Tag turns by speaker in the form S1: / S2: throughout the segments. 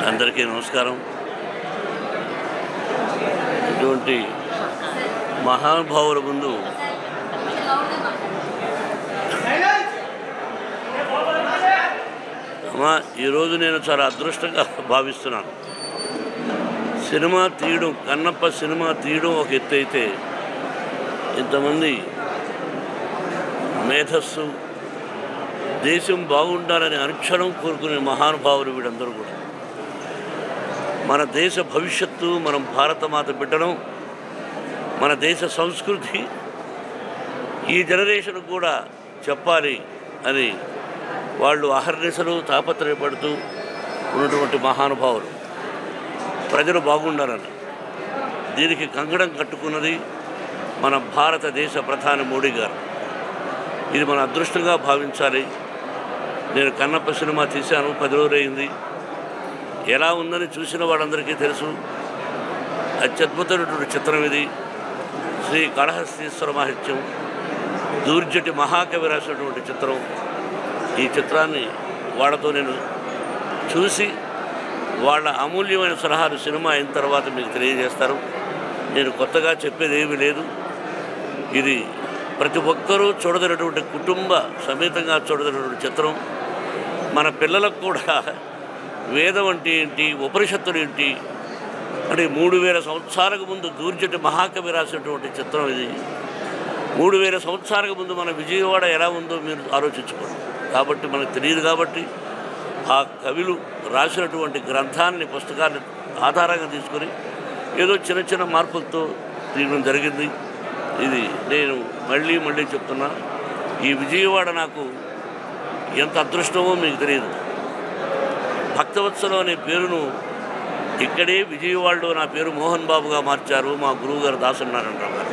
S1: అందరికీ నమస్కారం. ఇటువంటి మహానుభావుల ముందు అమ్మా ఈరోజు నేను చాలా అదృష్టంగా భావిస్తున్నాను. సినిమా తీయడం, కన్నప్ప సినిమా తీయడం ఒక ఎత్తు అయితే, ఇంతమంది మేధస్సు, దేశం బాగుండాలని అనుక్షణం కోరుకునే మహానుభావులు వీడందరూ కూడా. మన దేశ భవిష్యత్తు, మనం భారతమాత బిడ్డడం, మన దేశ సంస్కృతి ఈ జనరేషన్ కూడా చెప్పాలి అని వాళ్ళు అహర్నిశలు తాపత్రయపడుతూ ఉన్నటువంటి మహానుభావులు. ప్రజలు బాగుండాలని దీనికి కంకణం కట్టుకున్నది మన భారతదేశ ప్రధాని మోడీ గారు. ఇది మన అదృష్టంగా భావించాలి. నేను కన్నప్ప సినిమా తీశాను, 10 రోజులు అయింది. ఎలా ఉందని చూసిన వాళ్ళందరికీ తెలుసు. అత్యద్భుతమైనటువంటి చిత్రం ఇది. శ్రీ కాళహస్తీశ్వర మహత్యం, దూర్జటి మహాకవి రాసినటువంటి చిత్రం. ఈ చిత్రాన్ని వాళ్ళతో నేను చూసి వాళ్ళ అమూల్యమైన సలహాలు సినిమా అయిన తర్వాత మీకు తెలియజేస్తారు. నేను కొత్తగా చెప్పేది ఏమీ లేదు. ఇది ప్రతి ఒక్కరూ చూడదగినటువంటి, కుటుంబ సమేతంగా చూడదగినటువంటి చిత్రం. మన పిల్లలకు కూడా వేదం అంటే ఏంటి, ఉపనిషత్తులు ఏంటి అంటే 3000 సంవత్సరాలకు ముందు దూర్జటి మహాకవి రాసినటువంటి చిత్రం ఇది. 3000 సంవత్సరాలకు ముందు మన విజయవాడ ఎలా ఉందో మీరు ఆలోచించుకోండి. కాబట్టి మనకు తెలియదు. కాబట్టి ఆ కవులు రాసినటువంటి గ్రంథాన్ని, పుస్తకాన్ని ఆధారంగా తీసుకొని ఏదో చిన్న చిన్న మార్పులతో తీయడం జరిగింది. ఇది నేను మళ్ళీ చెప్తున్నా, ఈ విజయవాడ నాకు ఎంత అదృష్టమో మీకు తెలియదు. భక్తవత్సలం అనే పేరును ఇక్కడే విజయవాడలో నా పేరు మోహన్ బాబుగా మార్చారు మా గురువుగారు దాసనారాయణరావు గారు.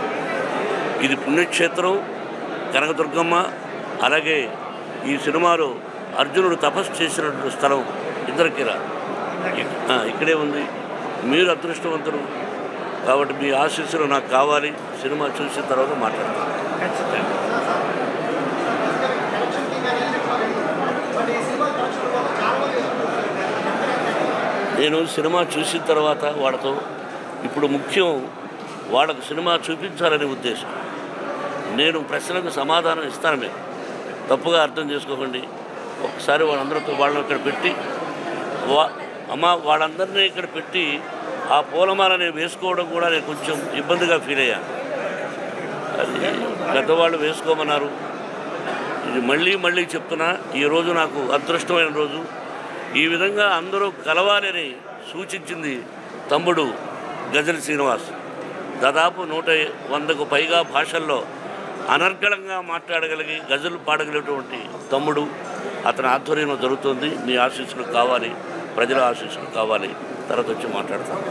S1: ఇది పుణ్యక్షేత్రం, కనకదుర్గమ్మ. అలాగే ఈ సినిమాలో అర్జునుడు తపస్సు చేసినటువంటి స్థలం ఇంద్రకీల ఇక్కడే ఉంది. మీరు అదృష్టవంతులు కాబట్టి మీ ఆశీస్సులు నాకు కావాలి. సినిమా చూసిన తర్వాత మాట్లాడతాను. నేను సినిమా చూసిన తర్వాత వాళ్ళతో ఇప్పుడు ముఖ్యం వాళ్ళకు సినిమా చూపించాలనే ఉద్దేశం. నేను ప్రశ్నలకు సమాధానం ఇస్తాను, మీరు తప్పుగా అర్థం చేసుకోకండి. ఒకసారి వాళ్ళందరితో వాళ్ళని ఇక్కడ పెట్టి వాళ్ళందరినీ ఇక్కడ పెట్టి ఆ పూలమాల నేను వేసుకోవడం కూడా నేను కొంచెం ఇబ్బందిగా ఫీల్ అయ్యాను. అది పెద్దవాళ్ళు వేసుకోమన్నారు. ఇది మళ్ళీ చెప్తున్నా, ఈరోజు నాకు అదృష్టమైన రోజు. ఈ విధంగా అందరూ కలవాలని సూచించింది తమ్ముడు గజల్ శ్రీనివాస్. దాదాపు 100కు పైగా భాషల్లో అనర్గళంగా మాట్లాడగలిగి గజలు పాడగలిగినటువంటి తమ్ముడు. అతని ఆధ్వర్యంలో జరుగుతుంది. మీ ఆశీస్సులు కావాలి, ప్రజల ఆశీస్సులు కావాలి. తర్వాత వచ్చి మాట్లాడతాను.